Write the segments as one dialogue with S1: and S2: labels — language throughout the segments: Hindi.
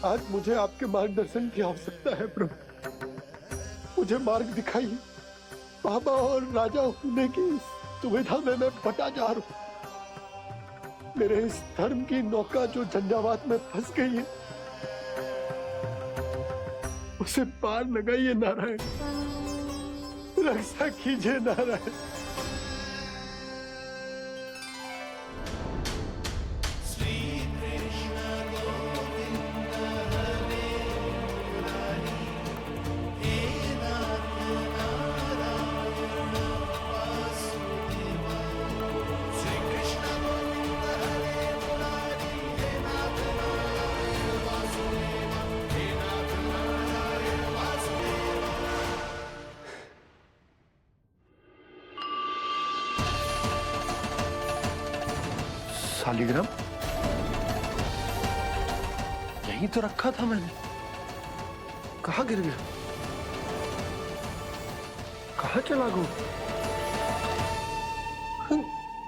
S1: आज मुझे आपके मार्गदर्शन की आवश्यकता है प्रभु। मुझे मार्ग दिखाइए। बाबा और राजा होने की सुविधा में मैं बटा जा रहा हूं। मेरे इस धर्म की नौका जो झंझावात में फंस गई है, उसे पार लगाइए नारायण। रक्षा कीजिए नारायण। शालिग्राम यहीं तो रखा था मैंने। कहाँ गिर गया? कहाँ चला गया?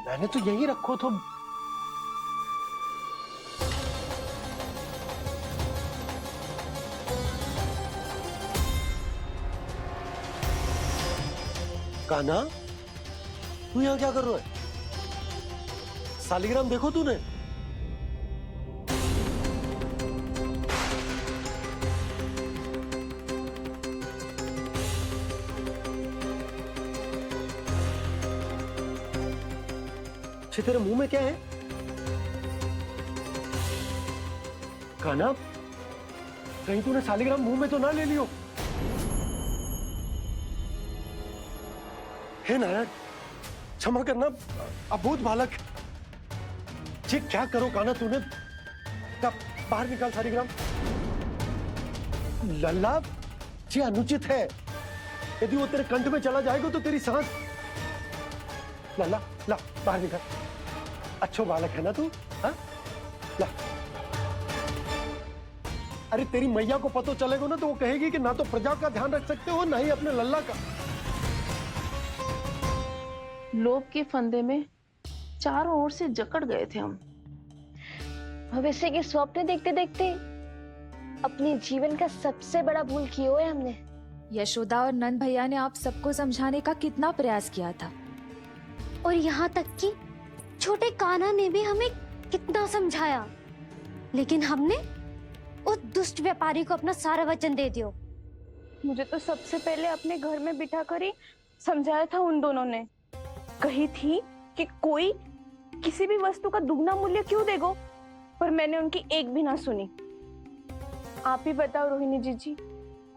S1: मैंने तो यहीं रखो था। कान्हा, तू यहाँ क्या कर रहा है? शालिग्राम देखो तूने? अच्छे, तेरे मुंह में क्या है? कान्हा, कहीं तूने शालिग्राम मुंह में तो ना ले लियो? हे नारायण, क्षमा करना, अबोध बालक। जी क्या करो कान्हा तूने? बाहर निकाल शालिग्राम। लल्ला, जी अनुचित है। यदि वो तेरे कंठ में चला जाएगा तो तेरी सांस। लल्ला, ला बाहर निकाल। अच्छो बालक है ना तू? हाँ, ला। अरे तेरी मैया को पता चलेगा ना तो वो कहेगी कि ना तो प्रजा का ध्यान रख सकते हो, ना ही अपने लल्ला का।
S2: लोभ के फंदे में चारों ओर से जकड़ गए थे हम।
S3: भविष्य के स्वप्न देखते देखते अपने जीवन का सबसे बड़ा भूल किया है हमने।
S4: यशोदा और नंद भैया ने आप सबको समझाने का कितना प्रयास किया था,
S3: और यहाँ तक कि छोटे कान्हा ने भी हमें कितना समझाया, लेकिन हमने उस दुष्ट व्यापारी को अपना सारा वचन दे दिया।
S2: मुझे तो सबसे पहले अपने घर में बिठा कर ही समझाया था उन दोनों ने। कही थी कि कोई किसी भी वस्तु का दुगना मूल्य क्यों देगो, पर मैंने उनकी एक भी ना सुनी। आप ही बताओ रोहिणी जी,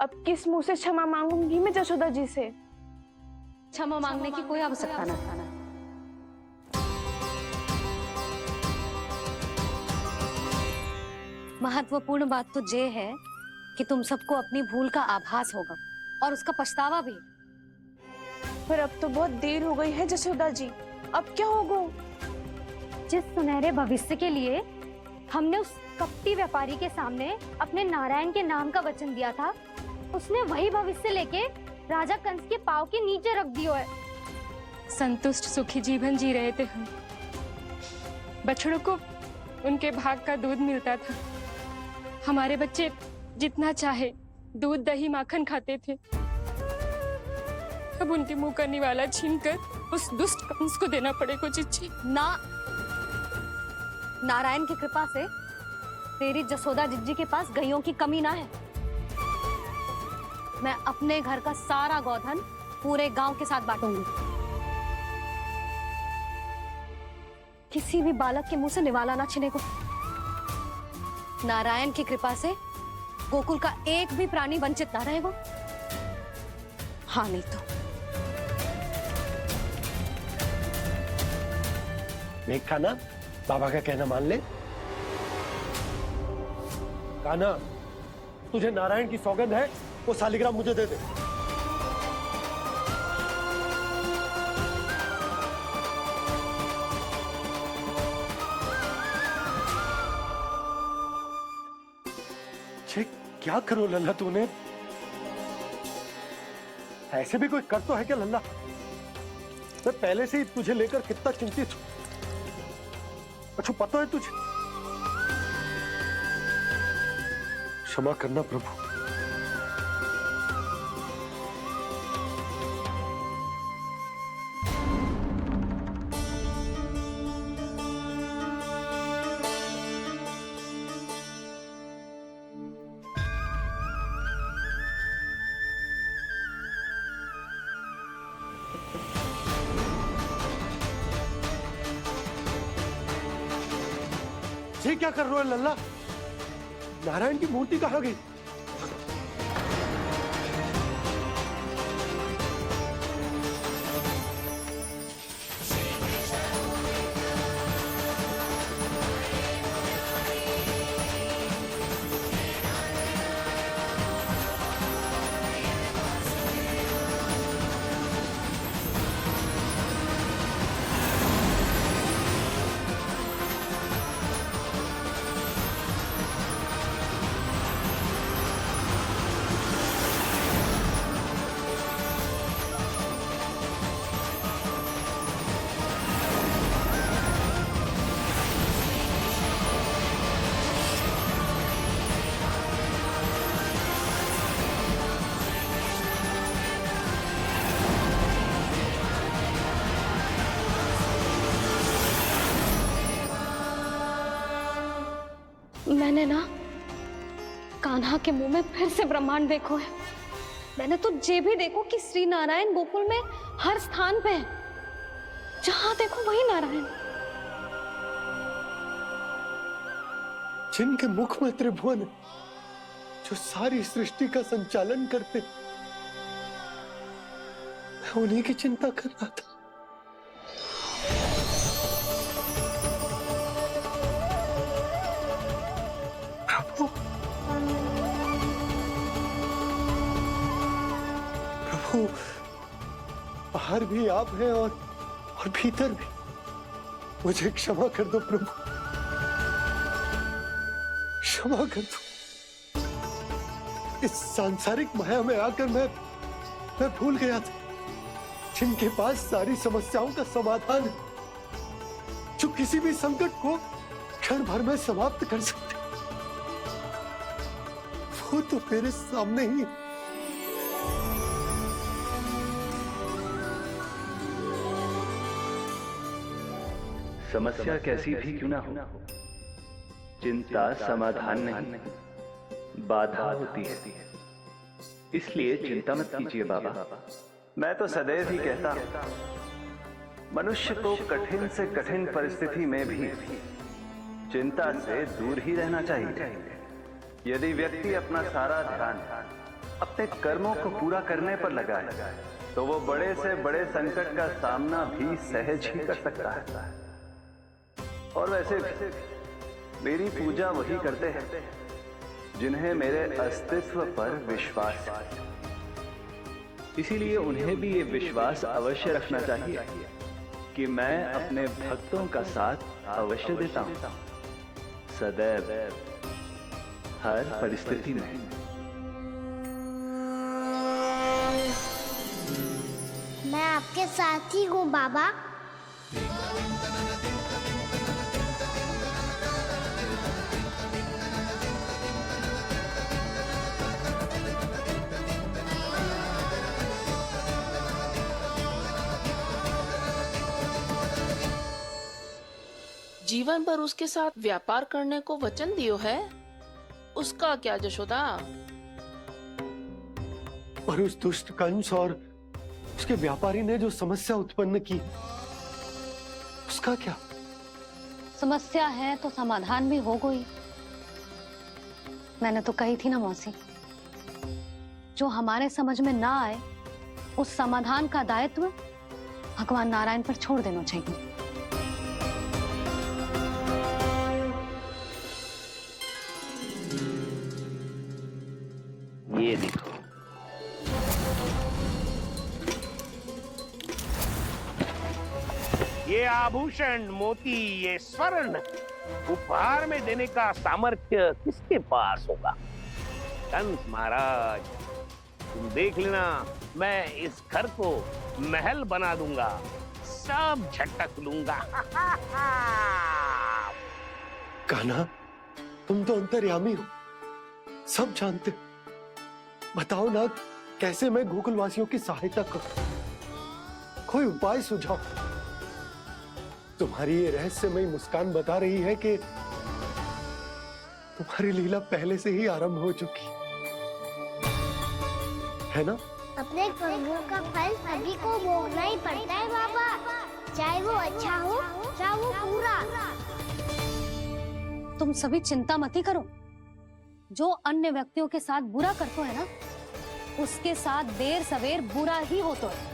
S2: अब किस मुंह से क्षमा मांगूंगी मैं जशोदा जी से?
S3: क्षमा मांगने की कोई आवश्यकता ना। महत्वपूर्ण बात तो ये है कि तुम सबको अपनी भूल का आभास होगा और उसका पछतावा भी।
S2: पर अब तो बहुत देर हो गई है जशोदा जी, अब क्या होगा?
S3: जिस सुनहरे भविष्य के लिए हमने उस कपटी व्यापारी के सामने अपने नारायण के नाम का वचन दिया था, उसने वही भविष्य लेके राजा कंस के पांव के नीचे रख दिया है।
S5: संतुष्ट सुखी जीवन जी रहे थे हम। बछड़ों को उनके भाग का दूध मिलता था। हमारे बच्चे जितना चाहे दूध दही माखन खाते थे। अब उनके मुंह का निवाला छीनकर उस दुष्ट कंस को देना पड़ेगा चिच्ची।
S3: ना, नारायण की कृपा से तेरी जसोदा जिज्जी के पास गायों की कमी ना है। मैं अपने घर का सारा गोधन पूरे गांव के साथ बांटूंगी। किसी भी बालक के मुंह से निवाला ना छिने को। नारायण की कृपा से गोकुल का एक भी प्राणी वंचित ना रहेगा। हाँ नहीं तो
S1: देख कान्हा, बाबा का कहना मान ले। कान्हा, तुझे नारायण की सौगंध है, वो शालिग्राम मुझे दे दे। छे, क्या करो लल्ला तूने? ऐसे भी कोई कर तो है क्या लल्ला? मैं पहले से ही तुझे लेकर कितना चिंतित हूं। अच्छा पता है तुझे, क्षमा करना प्रभु। ये क्या कर रहे हो लल्ला? नारायण की मूर्ति कहाँ गई?
S2: मैंने ना कान्हा के मुंह में फिर से ब्रह्मांड देखो है। मैंने तो ये भी देखो कि श्री नारायण गोकुल में हर स्थान पे है, जहां देखो वही नारायण।
S1: जिनके मुख में त्रिभुवन है, जो सारी सृष्टि का संचालन करते, मैं उन्हीं की चिंता कर रहा था। प्रभु, प्रभु, बाहर भी आप हैं और भीतर भी। मुझे क्षमा कर दो प्रभु, क्षमा कर दो। इस सांसारिक माया में आकर मैं भूल गया था जिनके पास सारी समस्याओं का समाधान है, जो किसी भी संकट को क्षण भर में समाप्त कर सकते, वो तो मेरे सामने ही।
S6: समस्या कैसी भी क्यों ना हो, चिंता समाधान नहीं, बाधा होती है। इसलिए चिंता मत कीजिए बाबा। मैं तो सदैव ही कहता हूं, मनुष्य को कठिन से कठिन परिस्थिति में भी चिंता से दूर ही रहना चाहिए। यदि व्यक्ति अपना सारा ध्यान अपने कर्मों को पूरा करने पर लगाए, तो वो बड़े से बड़े संकट का सामना भी सहज ही कर सकता है। और वैसे मेरी पूजा वही करते हैं जिन्हें मेरे अस्तित्व पर विश्वास है। इसीलिए उन्हें भी ये विश्वास अवश्य रखना चाहिए कि मैं अपने भक्तों का साथ अवश्य देता हूं, सदैव, हर परिस्थिति में।
S7: मैं आपके साथ ही हूँ बाबा।
S8: जीवन भर उसके साथ व्यापार करने को वचन दियो है, उसका क्या जशोदा?
S1: और उस दुष्ट कंस और उसके व्यापारी ने जो समस्या उत्पन्न की, उसका क्या?
S2: समस्या है तो समाधान भी हो गई। मैंने तो कही थी ना मौसी, जो हमारे समझ में ना आए उस समाधान का दायित्व भगवान नारायण पर छोड़ देना चाहिए।
S6: ये देखो,
S9: ये आभूषण, मोती, ये स्वर्ण उपहार में देने का सामर्थ्य किसके पास होगा? कंस महाराज, तुम देख लेना, मैं इस घर को महल बना दूंगा, सब झटक लूंगा।
S1: कान्हा, तुम तो अंतर्यामी हो, सब जानते। बताओ ना, कैसे मैं गोकुल वासियों की सहायता करूं? कोई उपाय सुझाओ। तुम्हारी ये रहस्यमयी मुस्कान बता रही है कि तुम्हारी लीला पहले से ही आरंभ हो चुकी है ना?
S7: अपने कर्मों का फल सभी को भोगना ही पड़ता है बाबा, चाहे वो अच्छा हो चाहे वो बुरा।
S3: तुम सभी चिंता मत ही करो। जो अन्य व्यक्तियों के साथ बुरा करते है ना, उसके साथ देर सवेर बुरा ही होता है।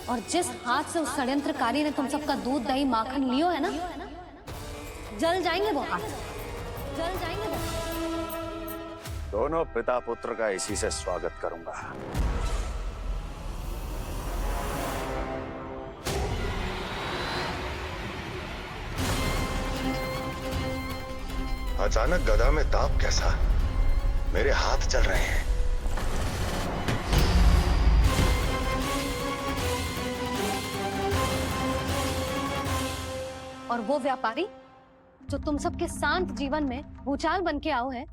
S3: और जिस हाथ से उस षड्यंत्रकारी ने तुम सबका दूध दही माखन लियो है ना, जल जाएंगे वो हाथ, जल जाएंगे वो।
S10: दोनों पिता पुत्र का इसी से स्वागत करूंगा।
S11: अचानक गदा में ताप कैसा? मेरे हाथ चल रहे हैं।
S3: और वो व्यापारी जो तुम सबके शांत जीवन में भूचाल बन के आओ है,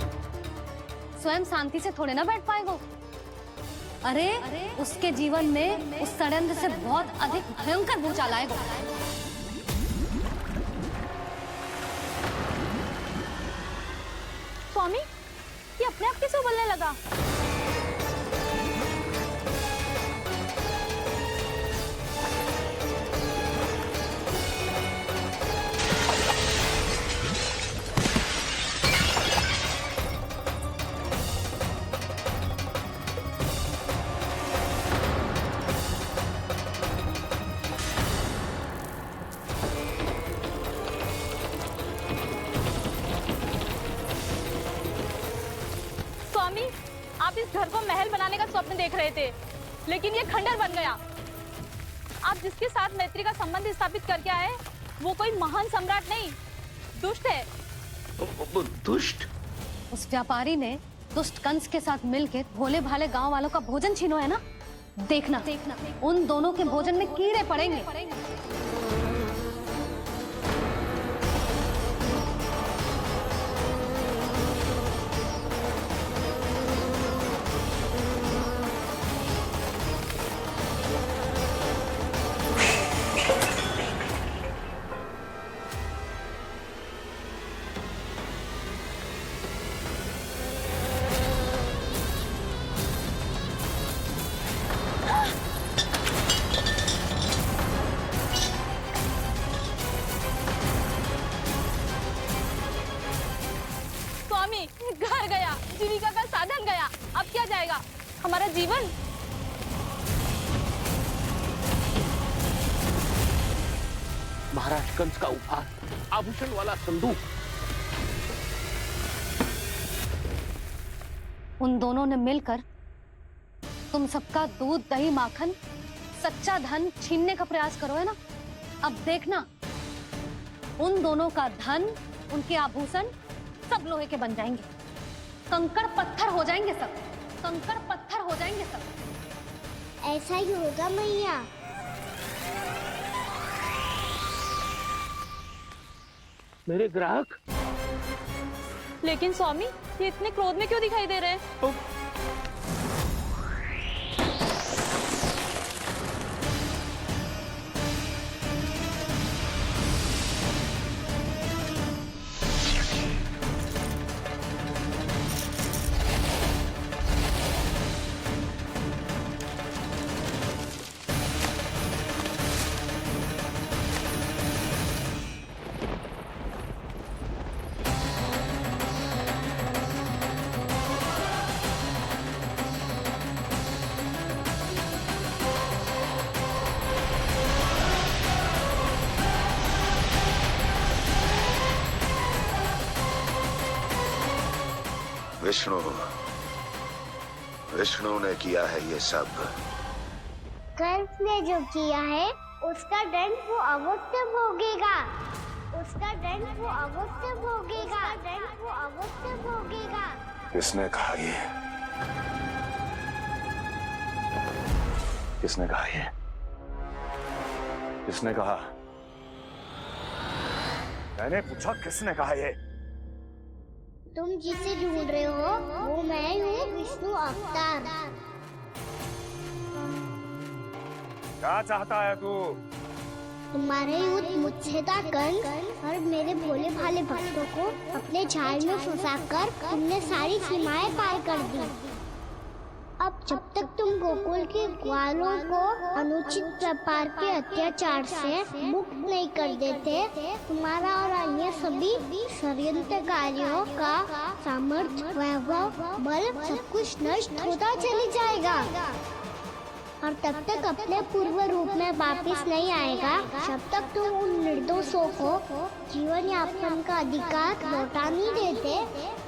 S3: स्वयं शांति से थोड़े ना बैठ पाएगा। अरे उसके जीवन में उस षड्यंत्र से बहुत अधिक भयंकर भूचाल आएगा।
S2: स्वामी, ये अपने आप कैसे बोलने लगा? आप इस घर को महल बनाने का स्वप्न देख रहे थे, लेकिन ये खंडर बन गया। आप जिसके साथ मैत्री का संबंध स्थापित करके आए, वो कोई महान सम्राट नहीं, दुष्ट है।
S9: दुष्ट?
S3: उस व्यापारी ने दुष्ट कंस के साथ मिलकर भोले भाले गांव वालों का भोजन छीनो है ना। देखना उन दोनों के भोजन में कीड़े पड़ेंगे।
S2: घर गया, जीविका का साधन गया, अब क्या जाएगा हमारा जीवन?
S9: महाराज कंस का उपहार, आभूषण वाला संदूक।
S3: उन दोनों ने मिलकर तुम सबका दूध दही माखन सच्चा धन छीनने का प्रयास करो है ना। अब देखना उन दोनों का धन, उनके आभूषण सब लोहे के बन जाएंगे, कंकड़ पत्थर हो जाएंगे सब, कंकड़ पत्थर हो जाएंगे सब।
S7: ऐसा ही होगा मैया।
S9: मेरे ग्राहक?
S2: लेकिन स्वामी, ये इतने क्रोध में क्यों दिखाई दे रहे हैं?
S11: विष्णु ने किया है ये सब।
S7: कंस ने जो किया है उसका दंड वो अवश्य भोगेगा, उसका दंड वो अवश्य भोगेगा, दंड वो अवश्य भोगेगा।
S11: किसने कहा ये? किसने कहा ये? किसने कहा? मैंने पूछा किसने कहा ये?
S7: तुम जिसे ढूंढ रहे हो वो मैं हूँ, विष्णु अवतार।
S10: क्या चाहता है तू?
S7: तुम्हारे युद्ध मुच्छेदा कंस और मेरे भोले भाले भक्तों को अपने जाल में फंसाकर तुमने सारी सीमाएं पार कर दी। अब जब तक तुम गोकुल के ग्वालों को अनुचित प्रकार के अत्याचार से मुक्त नहीं कर देते, तुम्हारा और अन्य सभी षड्यंत्रकारियों का सामर्थ्य, वैभव, बल सब कुछ नष्ट होता चली जाएगा और तब तक अपने पूर्व रूप में वापस नहीं आएगा जब तक तुम उन निर्दोषों को जीवन यापन का अधिकार लौटा नहीं देते।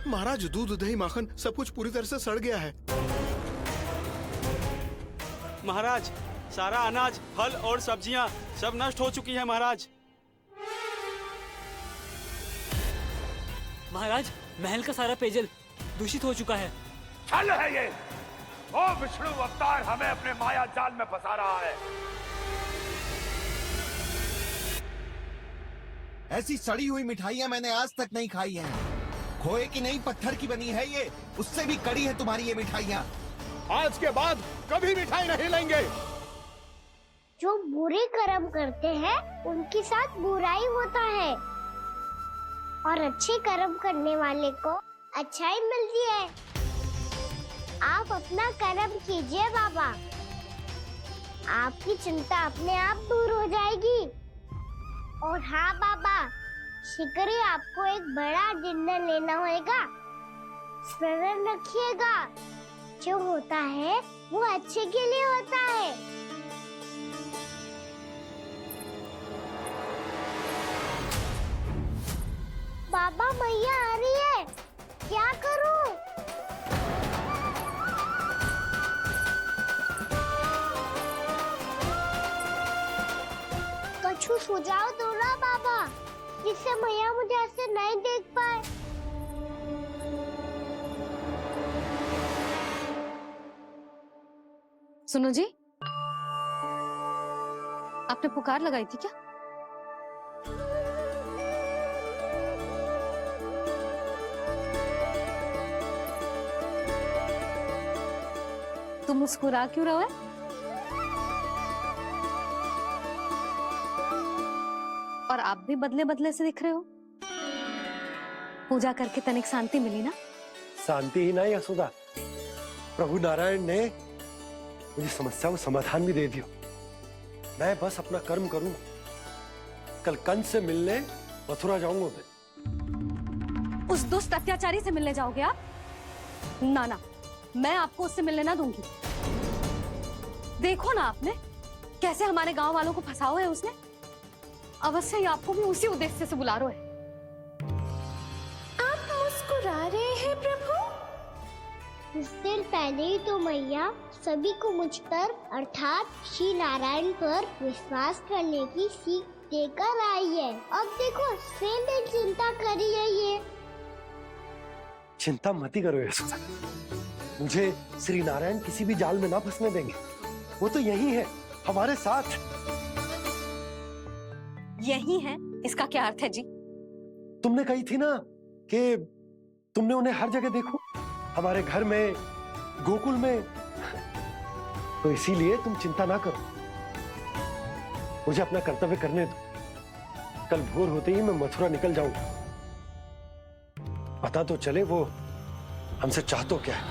S1: महाराज, दूध, दही, माखन सब कुछ पूरी तरह से सड़ गया है।
S12: महाराज, सारा अनाज, फल और सब्जियां सब नष्ट हो चुकी हैं महाराज।
S13: महाराज, महल का सारा पेयजल दूषित हो चुका है।
S10: छल है ये। ओ विष्णु अवतार हमें अपने माया जाल में फंसा रहा है।
S14: ऐसी सड़ी हुई मिठाइयाँ मैंने आज तक नहीं खाई हैं। खोए की नहीं, पत्थर की बनी है ये, उससे भी कड़ी है तुम्हारी ये मिठाइयाँ।
S1: आज के बाद कभी मिठाई नहीं लेंगे।
S7: जो बुरे कर्म करते हैं उनके साथ बुराई होता है और अच्छे कर्म करने वाले को अच्छाई मिलती है। आप अपना कर्म कीजिए बाबा, आपकी चिंता अपने आप दूर हो जाएगी। और हाँ बाबा, शीघ्र ही आपको एक बड़ा निर्णय लेना होगा। स्मरण रखिएगा, जो होता है वो अच्छे के लिए होता है। बाबा, मैया आ रही है, क्या करूं? कुछ सुझाव दो ना बाबा, जिससे मैया मुझे ऐसे नहीं देख पाए।
S3: सुनो जी, आपने पुकार लगाई थी क्या? तुम मुस्कुरा क्यों रहे हो? और आप भी बदले बदले से दिख रहे हो। पूजा करके तनिक शांति मिली ना?
S1: शांति ही नहीं यशोदा, प्रभु नारायण ने मुझे समस्या को समाधान भी दे दिया। मैं बस अपना कर्म करूंगा। कल कंस से मिलने मथुरा जाऊंगा मैं।
S3: उस दुष्ट अत्याचारी से मिलने जाओगे आप? ना ना, मैं आपको उससे मिलने ना दूंगी। देखो ना आपने कैसे हमारे गांव वालों को फंसाओ है उसने। अवश्य ही आपको भी उसी उद्देश्य से बुला रहा है।
S7: आप मुस्कुरा रहे हैं प्रभु? कुछ देर पहले ही तो मैया सभी को मुझ पर अर्थात श्री नारायण पर विश्वास करने की सीख देकर आई है। अब देखो स्वयं चिंता करी है ये।
S1: चिंता मत ही करो यशोदा, मुझे श्री नारायण किसी भी जाल में ना फंसने देंगे। वो तो यही है हमारे साथ।
S3: यही है, इसका क्या अर्थ है जी?
S1: तुमने कही थी ना कि तुमने उन्हें हर जगह देखो, हमारे घर में, गोकुल में। तो इसीलिए तुम चिंता ना करो, मुझे अपना कर्तव्य करने दो। कल भोर होते ही मैं मथुरा निकल जाऊंगा। पता तो चले वो हमसे चाहतो क्या है।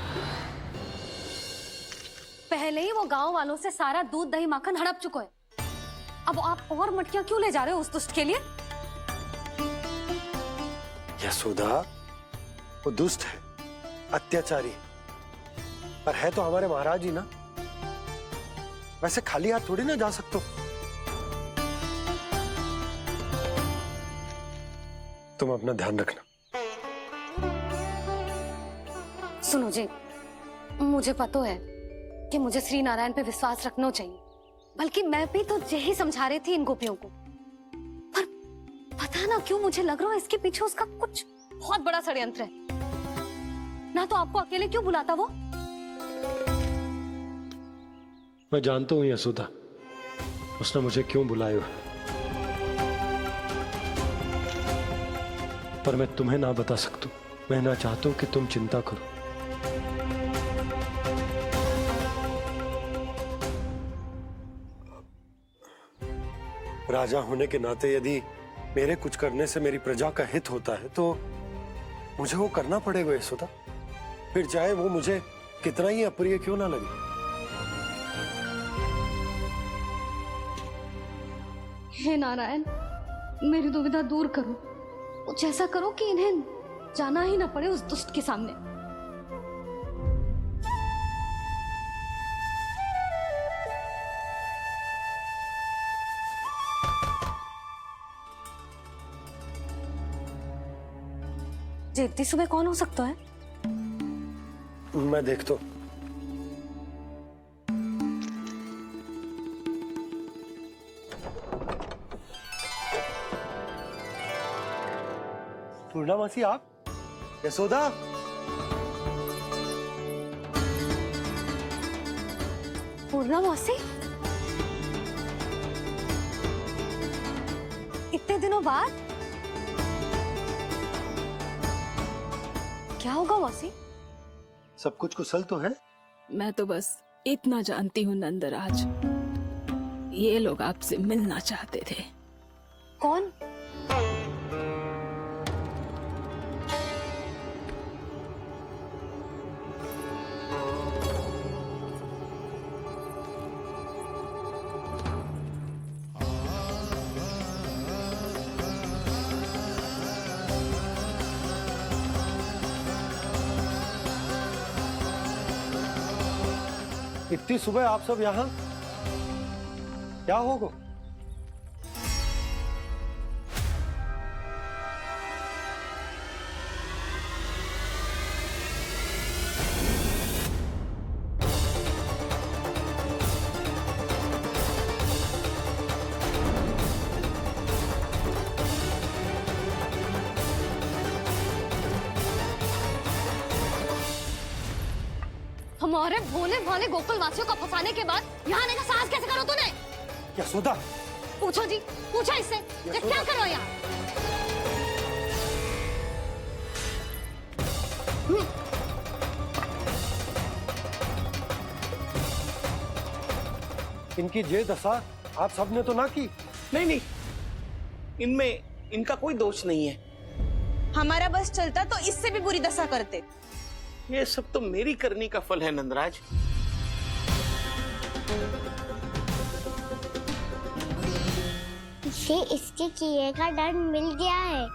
S3: पहले ही वो गांव वालों से सारा दूध, दही, माखन हड़प चुके हैं। अब आप और मटकियां क्यों ले जा रहे हो उस दुष्ट के लिए?
S1: यशोदा, वो दुष्ट है, अत्याचारी, पर है तो हमारे महाराज ही ना। वैसे खाली हाथ थोड़ी ना जा सकते। तुम अपना ध्यान रखना।
S3: सुनो जी, मुझे पता है कि मुझे श्री नारायण पे विश्वास रखना चाहिए, बल्कि मैं भी तो यही समझा रही थी इन गोपियों को। पर पता ना क्यों मुझे लग रहा है इसके पीछे उसका कुछ बहुत बड़ा षड्यंत्र है। ना तो आपको अकेले क्यों बुलाता वो?
S1: मैं जानता हूँ यशोदा, उसने मुझे क्यों बुलाया। पर मैं तुम्हें ना बता सकता। मैं ना चाहता हूं कि तुम चिंता करो। राजा होने के नाते यदि मेरे कुछ करने से मेरी प्रजा का हित होता है तो मुझे वो करना पड़ेगा यशोदा, फिर चाहे वो मुझे कितना ही अप्रिय क्यों ना लगे।
S3: हे नारायण, मेरी दुविधा दूर करो। कुछ ऐसा करो कि इन्हें जाना ही ना पड़े उस दुष्ट के सामने।
S2: जी इतनी सुबह कौन हो सकता है?
S1: मैं देखता हूं। पूर्णा मासी, आप? यशोदा?
S3: पूर्णा मौसी, इतने दिनों बाद क्या होगा मौसी?
S1: सब कुछ कुशल तो है?
S8: मैं तो बस इतना जानती हूँ नंदराज, ये लोग आपसे मिलना चाहते थे।
S3: कौन?
S1: इतनी सुबह आप सब यहाँ? क्या होगा?
S3: हमारे भोले भाले गोकुल वासियों को फंसाने के बाद यहाँ आने का साहस कैसे करो तूने?
S1: यशोदा!
S3: पूछो जी, पूछो इससे, ये क्या करो यहाँ?
S1: इनकी ये दशा आप सबने तो ना की?
S9: नहीं नहीं, इनमें इनका कोई दोष नहीं है।
S2: हमारा बस चलता तो इससे भी बुरी दशा करते।
S9: ये सब तो मेरी करनी का फल है नंदराज।
S7: इसे इसके किए का दंड मिल गया है।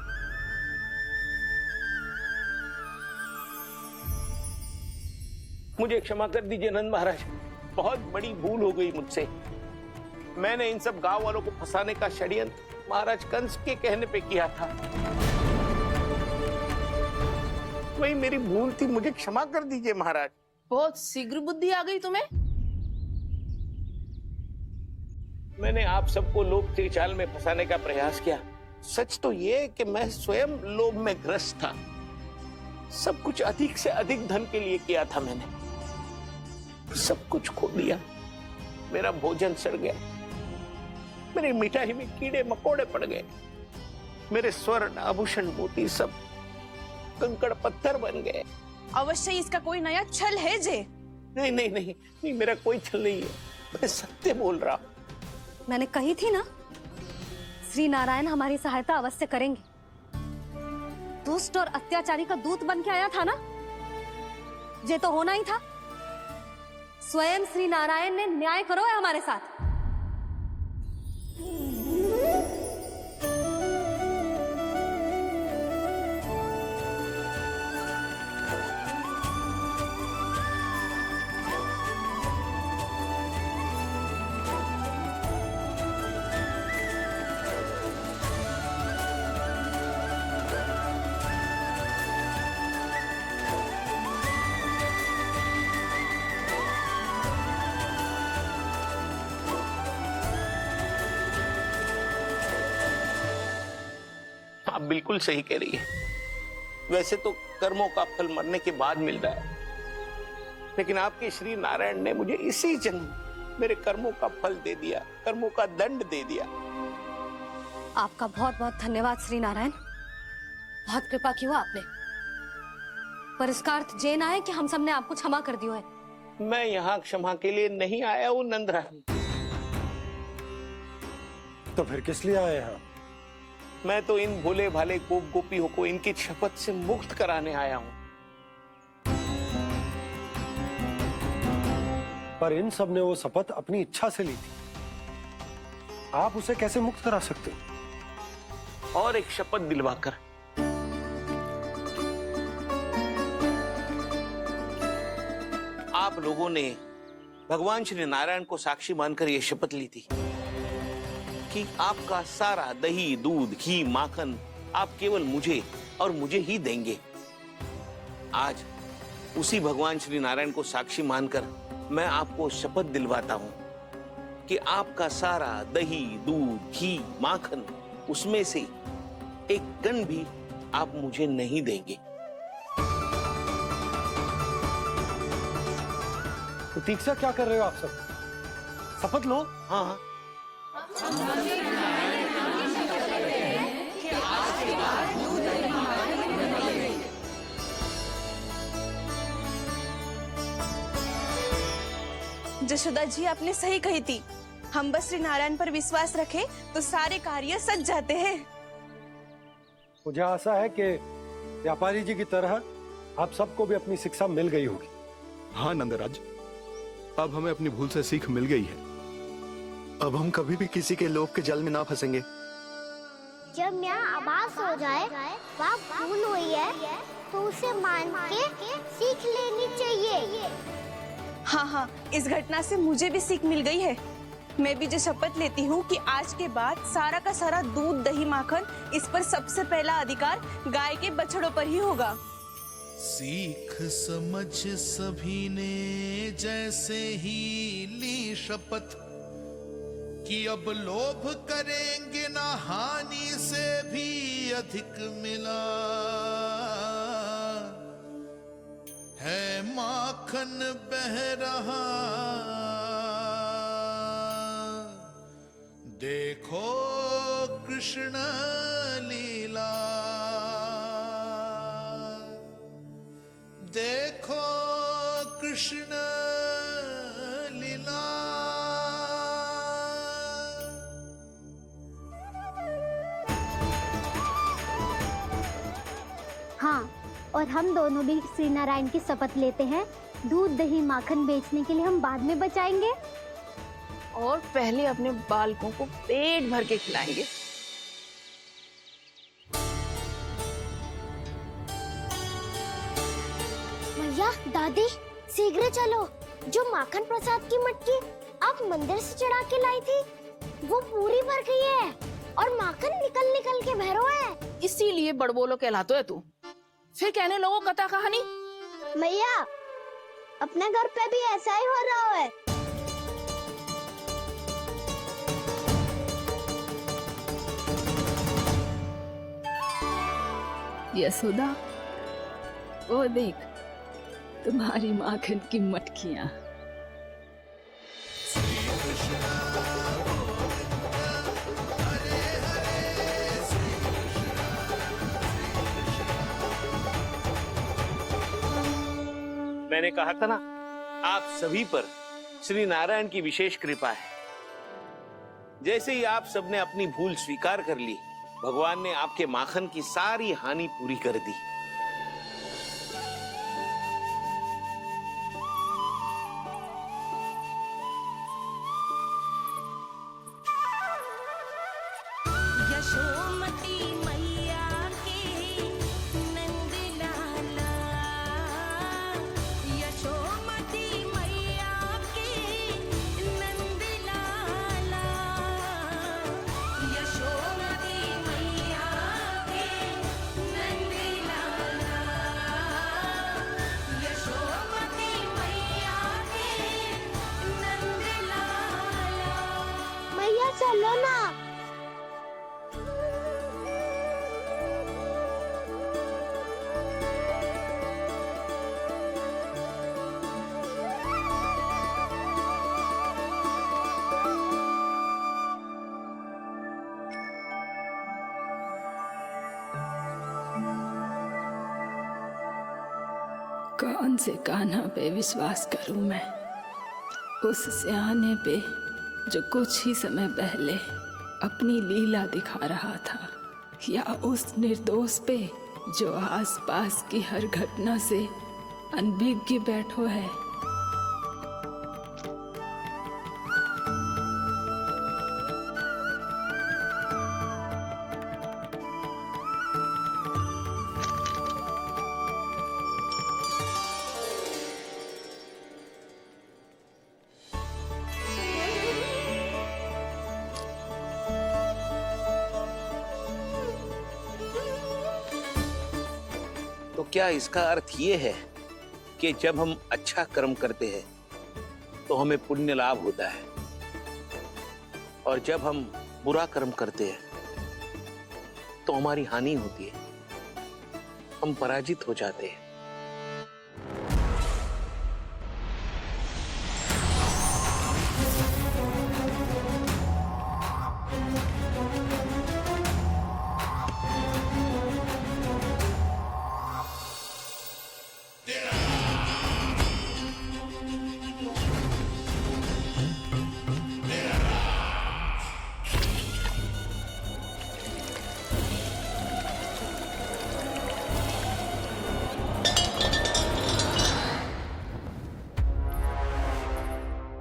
S9: मुझे क्षमा कर दीजिए नंद महाराज, बहुत बड़ी भूल हो गई मुझसे। मैंने इन सब गांव वालों को फंसाने का षड्यंत्र महाराज कंस के कहने पे किया था। वही मेरी भूल थी, मुझे क्षमा कर दीजिए महाराज।
S8: बहुत शीघ्र बुद्धि आ गई तुम्हें।
S9: मैंने आप सबको लोभ के चाल में फंसाने का प्रयास किया। सच तो ये कि मैं स्वयं लोभ में ग्रस्त था। सब कुछ अधिक से अधिक धन के लिए किया था मैंने। सब कुछ खो दिया। मेरा भोजन सड़ गया, मेरी मिठाई में कीड़े मकोड़े पड़ गए, मेरे स्वर्ण आभूषण मोती सब कंकड़ पत्थर बन गए।
S2: अवश्य इसका कोई नया छल है जे।
S9: नहीं नहीं नहीं नहीं, मेरा कोई छल नहीं है, मैं सत्य बोल रहा हूं।
S3: मैंने कही थी ना, श्री नारायण हमारी सहायता अवश्य करेंगे। दुष्ट और अत्याचारी का दूत बन के आया था ना, ये तो होना ही था। स्वयं श्री नारायण ने न्याय करो है हमारे साथ।
S9: आप बिल्कुल सही कह रही है। वैसे तो कर्मों का फल मरने के बाद मिल रहा है, लेकिन आपके श्री नारायण ने मुझे इसी जन्म मेरे कर्मों का फल दे दिया, कर्मों का दंड दे दिया।
S3: आपका बहुत बहुत धन्यवाद श्री नारायण। बहुत कृपा की हो आपने, पर इसका अर्थ ये ना है कि हम सबने आपको क्षमा कर दियो है।
S9: मैं यहाँ क्षमा के लिए नहीं आया हूँ नंदरानी।
S1: तो फिर किस लिए आए हैं?
S9: मैं तो इन भोले भाले गोप गोपियों को इनकी शपथ से मुक्त कराने आया हूँ।
S1: पर इन सब ने वो शपथ अपनी इच्छा से ली थी, आप उसे कैसे मुक्त करा सकते हो?
S9: और एक शपथ दिलवाकर। आप लोगों ने भगवान श्री नारायण को साक्षी मानकर यह शपथ ली थी कि आपका सारा दही, दूध, घी, माखन आप केवल मुझे और मुझे ही देंगे। आज उसी भगवान श्री नारायण को साक्षी मानकर मैं आपको शपथ दिलवाता हूं कि आपका सारा दही, दूध, घी, माखन, उसमें से एक कण भी आप मुझे नहीं देंगे।
S1: प्रतीक्षा क्या कर रहे हो आप सब? शपथ लो।
S9: हाँ हाँ।
S2: जशोदा जी, आपने सही कही थी। हम बस श्री नारायण पर विश्वास रखें तो सारे कार्य सज जाते हैं।
S1: मुझे आशा है कि व्यापारी जी की तरह आप सबको भी अपनी शिक्षा मिल गई होगी।
S11: हाँ नंदराज, अब हमें अपनी भूल से सीख मिल गई है। अब हम कभी भी किसी के लोभ के जल में ना फंसेंगे।
S7: जब यहाँ आभास हो जाए वहाँ भूल हुई है तो उसे मान के सीख लेनी चाहिए।
S2: हाँ हाँ, इस घटना से मुझे भी सीख मिल गई है। मैं भी जो शपथ लेती हूँ कि आज के बाद सारा का सारा दूध, दही, माखन, इस पर सबसे पहला अधिकार गाय के बछड़ों पर ही होगा।
S15: सीख समझ सभी ने जैसे ही ली शपथ कि अब लोभ करेंगे ना हानि से भी अधिक मिला है, माखन बह रहा देखो कृष्ण लीला, देखो कृष्ण लीला।
S7: हाँ, और हम दोनों भी श्री नारायण की शपथ लेते हैं, दूध, दही, माखन बेचने के लिए हम बाद में बचाएंगे
S2: और पहले अपने बालकों को पेट भर के खिलाएंगे।
S7: भैया, दादी, शीघ्र चलो। जो माखन प्रसाद की मटकी आप मंदिर से चढ़ा के लाई थी वो पूरी भर गई है और माखन निकल निकल के भरो है।
S16: इसीलिए बड़बोलो कहलाते है तू। फिर कहने लोगों कथा कहानी।
S7: भैया, अपने घर पे भी ऐसा ही हो रहा है।
S8: यशोदा, वो देख तुम्हारी माखन की मटकियां।
S9: मैंने कहा था ना, आप सभी पर श्री नारायण की विशेष कृपा है। जैसे ही आप सबने अपनी भूल स्वीकार कर ली, भगवान ने आपके माखन की सारी हानि पूरी कर दी।
S17: यशोमती मैया की नंद लाला, यशोमती मैया की नंद लाला, यशोमती मैया की नंद लाला।
S8: कौन से कान्हा पे विश्वास करूं मैं? उस सियाने पे जो कुछ ही समय पहले अपनी लीला दिखा रहा था, या उस निर्दोष पे जो आसपास की हर घटना से अनभिज्ञ बैठो है?
S9: तो क्या इसका अर्थ ये है कि जब हम अच्छा कर्म करते हैं तो हमें पुण्य लाभ होता है, और जब हम बुरा कर्म करते हैं तो हमारी हानि होती है, हम पराजित हो जाते हैं?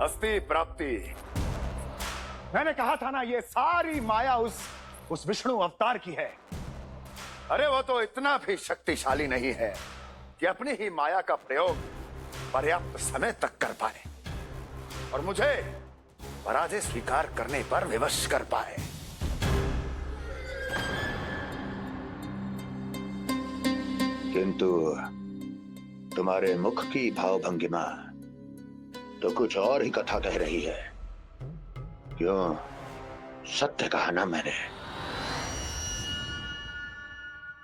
S10: अस्थि प्राप्ति। मैंने कहा था ना, ये सारी माया उस विष्णु अवतार की है। अरे वो तो इतना भी शक्तिशाली नहीं है कि अपनी ही माया का प्रयोग पर्याप्त समय तक कर पाए और मुझे पराजय स्वीकार करने पर विवश कर पाए।
S18: किंतु तुम्हारे मुख की भावभंगिमा तो कुछ और ही कथा कह रही है। क्यों? सत्य कहा ना मैंने।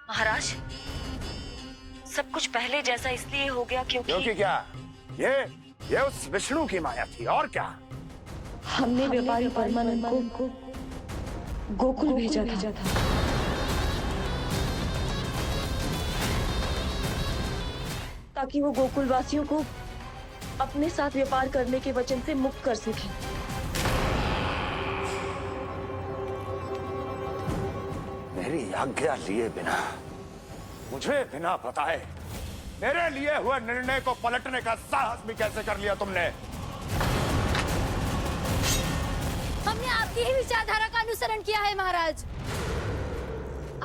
S19: महाराज, सब कुछ पहले जैसा इसलिए हो गया क्योंकि
S10: क्या? ये उस विष्णु की माया थी, और क्या?
S19: हमने व्यापारी परमानंद को गोकुल भेजा था। ताकि वो गोकुल वासियों को अपने साथ व्यापार करने के वचन से मुक्त कर सके।
S10: मेरी आज्ञा लिए बिना, मुझे बिना बताए मेरे लिए हुए निर्णय को पलटने का साहस भी कैसे कर लिया तुमने?
S3: हमने आपकी ही विचारधारा का अनुसरण किया है महाराज।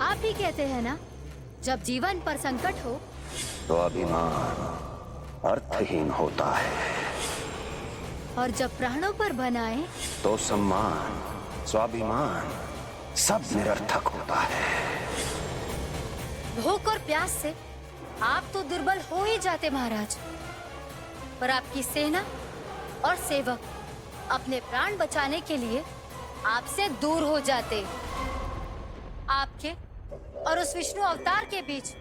S3: आप ही कहते हैं ना, जब जीवन पर संकट हो
S18: तो अभिमान अर्थहीन होता है,
S3: और जब प्राणों पर बनाए
S18: तो सम्मान स्वाभिमान सब निरर्थक होता है।
S3: भूख और प्यास से आप तो दुर्बल हो ही जाते महाराज, पर आपकी सेना और सेवक अपने प्राण बचाने के लिए आपसे दूर हो जाते। आपके और उस विष्णु अवतार के बीच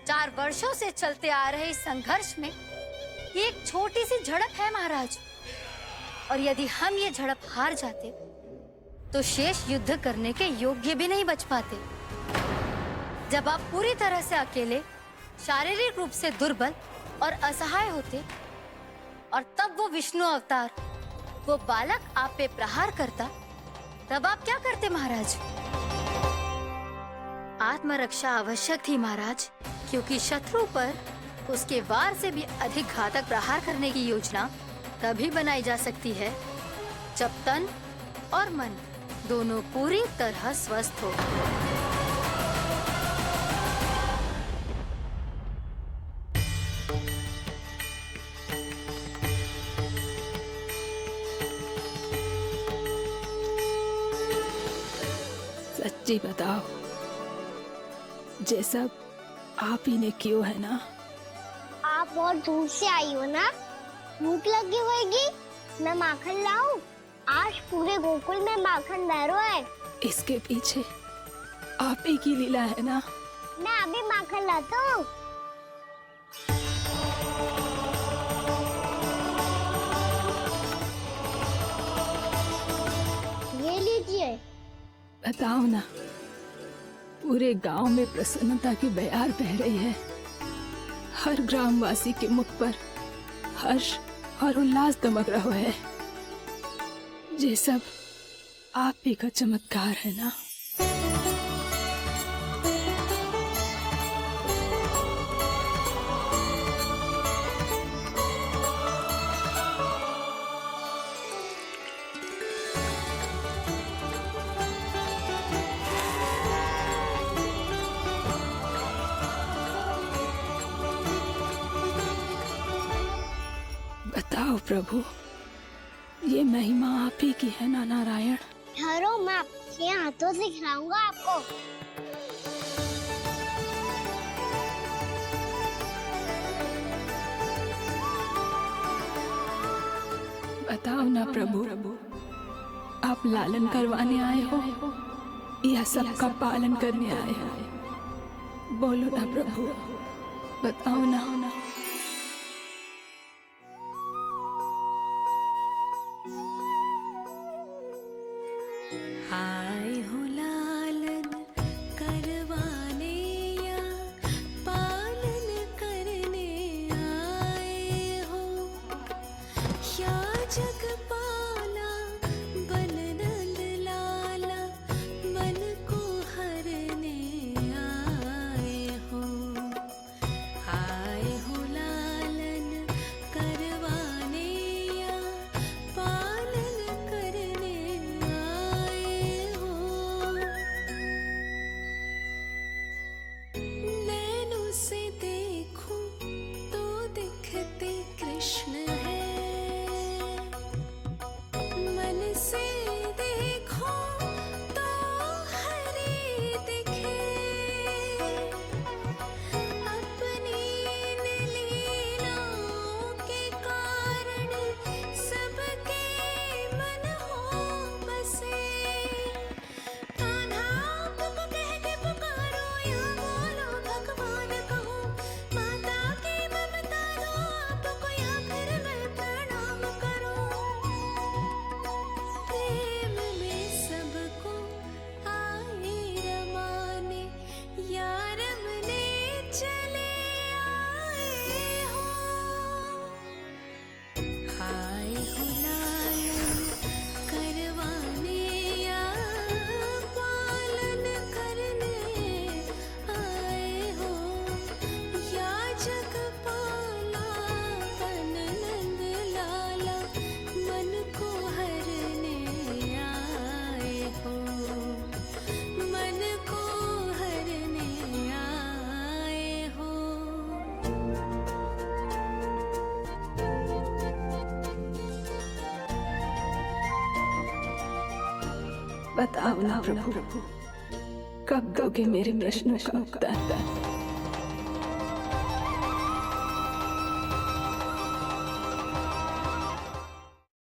S3: 4 वर्षों से चलते आ रहे इस संघर्ष में ये एक छोटी सी झड़प है महाराज, और यदि हम ये झड़प हार जाते तो शेष युद्ध करने के योग्य भी नहीं बच पाते। जब आप पूरी तरह से अकेले, शारीरिक रूप से दुर्बल और असहाय होते, और तब वो विष्णु अवतार, वो बालक आप पे प्रहार करता, तब आप क्या करते महाराज? आत्मरक्षा आवश्यक थी महाराज, क्योंकि शत्रु पर उसके वार से भी अधिक घातक प्रहार करने की योजना तभी बनाई जा सकती है जब तन और मन दोनों पूरी तरह स्वस्थ हो।
S8: सच्ची बताओ, ये सब आप ही ने क्यों है ना?
S7: आप बहुत दूर से आई हो ना, भूख लगी होगी। मैं माखन लाऊं? आज पूरे गोकुल में माखन बह रहा है।
S8: इसके पीछे आप ही की लीला है ना?
S7: मैं अभी माखन लाता हूँ। ये लीजिए।
S8: बताओ ना, पूरे गांव में प्रसन्नता की बयार बह रही है। हर ग्रामवासी के मुख पर हर्ष और उल्लास दमक रहो है। ये सब आप ही का चमत्कार है ना। बताओ प्रभु, ये महिमा आप ही की है ना नारायण?
S7: ठहरो, मैं आपके हाथों से खिलाऊंगा आपको।
S8: बताओ ना प्रभु, आप लालन करवाने आए हो या सबका पालन करने आए हो? बोलो ना प्रभु, बताओ ना।
S17: आए हो लालन करवाने या पालन करने आए हो, या जगपाला बन नंद लाला मन को हरने आए हो। आए हो लालन करवाने या पालन करने आए हो। नैनों से देखूं तो दिखते कृष्ण है, मन से देखो तो हरि दिखे। अपनी इन लीलाओं के कारण सबके मन हो बसे। कान्हा आपको कह के पुकारो या बोलो भगवान कहो, माता की ममता दो आपको या फिर मैं प्रणाम करूं। प्रेम में सबको आए रमाने, या रमने चले आए हो। आए हो लालन करवाने या पालन करने आए हो, या जगपाला बन नंद लाला मन को हरने आए हो। मन को हरने आए हो।
S8: बताओ ना प्रभु, कब दोगे मेरे प्रश्नों का उत्तर?